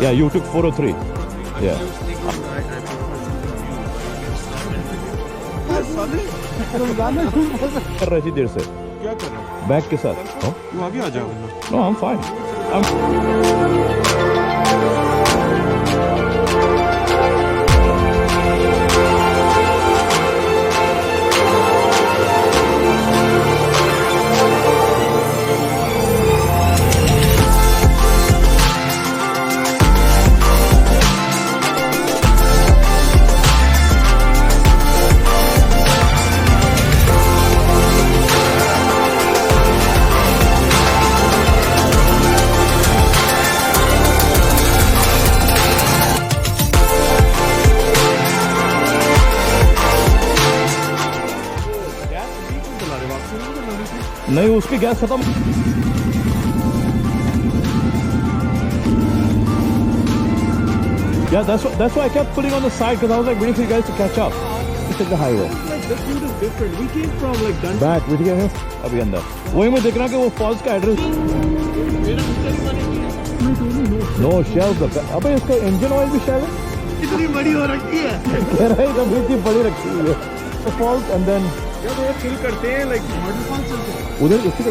Yeah, you took 403. Yeah. कर रही थी देर से। क्या कर रहा है? बैग के साथ। तू आगे आ जा वरना। No, I'm fine. नहीं उसकी गैस खत्म। Yeah, that's why I kept putting on the side because I was like waiting for you guys to catch up. We took the highway. Like this route is different. We came from like Dundee. Back, we took it अभी अंदर। वही मैं देख रहा कि वो false का address. No shells the अबे इसका इंजन ऑयल भी शेल है। इतनी बड़ी हो रखी है। कह रहा है कभी इतनी बड़ी रखी हुई है। The falls and then जब वो चिल करते हैं like वाटरफॉल चलते हैं। उधर उसी का